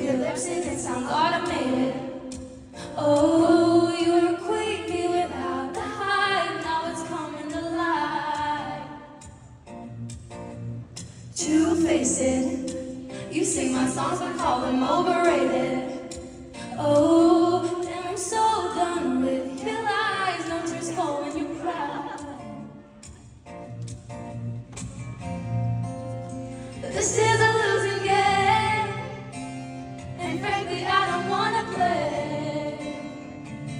your lips and it sounds automated. Oh, you were queasy without the hype, now it's coming to life. Two-faced, you sing my songs but call them overrated. Oh, and I'm so done with your lies, no tears fall when you cry. But this is a losing game, and frankly I don't wanna play.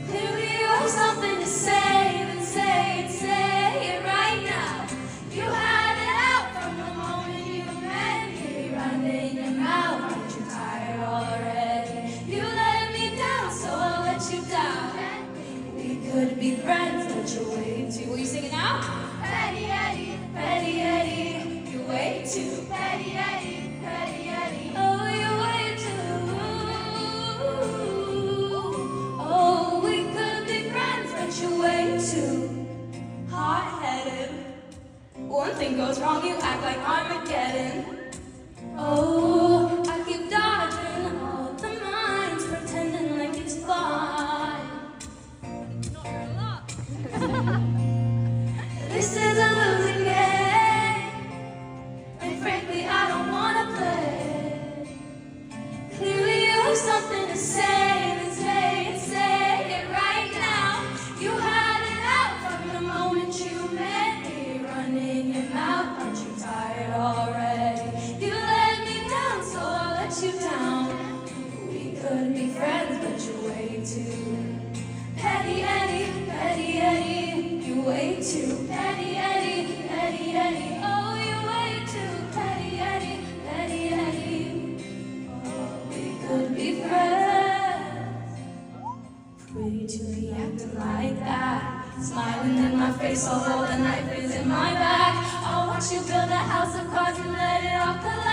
Clearly you have something to say, then say it right now. You had it out from the moment you met me, running your mouth, aren't you tired already? You let me down, so I'll let you down. We could be friends, but you're way too. Will you sing it now? Petty Eddie, Petty Eddie, you're way too. Petty Eddie, Petty Eddie, oh you're way too. Oh, we could be friends, but you're way too hot-headed. One thing goes wrong, you act like Armageddon. Oh, I keep dodging all the minds, pretending like it's fine. This is a losing game, and frankly I don't wanna play. Clearly you have something to say, then say it right now. You had it out from the moment you met me, running your mouth, aren't you tired already? You let me down, so I'll let you down. We could be friends, but you're way too Petty Eddie, Petty Eddie, you're way too Petty Eddie, Petty Eddie, oh you're way too Petty Eddie, Petty Eddie. Oh, we could be friends. Pretty to be acting like that, smiling in my face although the knife is in my back. I'll watch you build a house of cards and let it all collapse.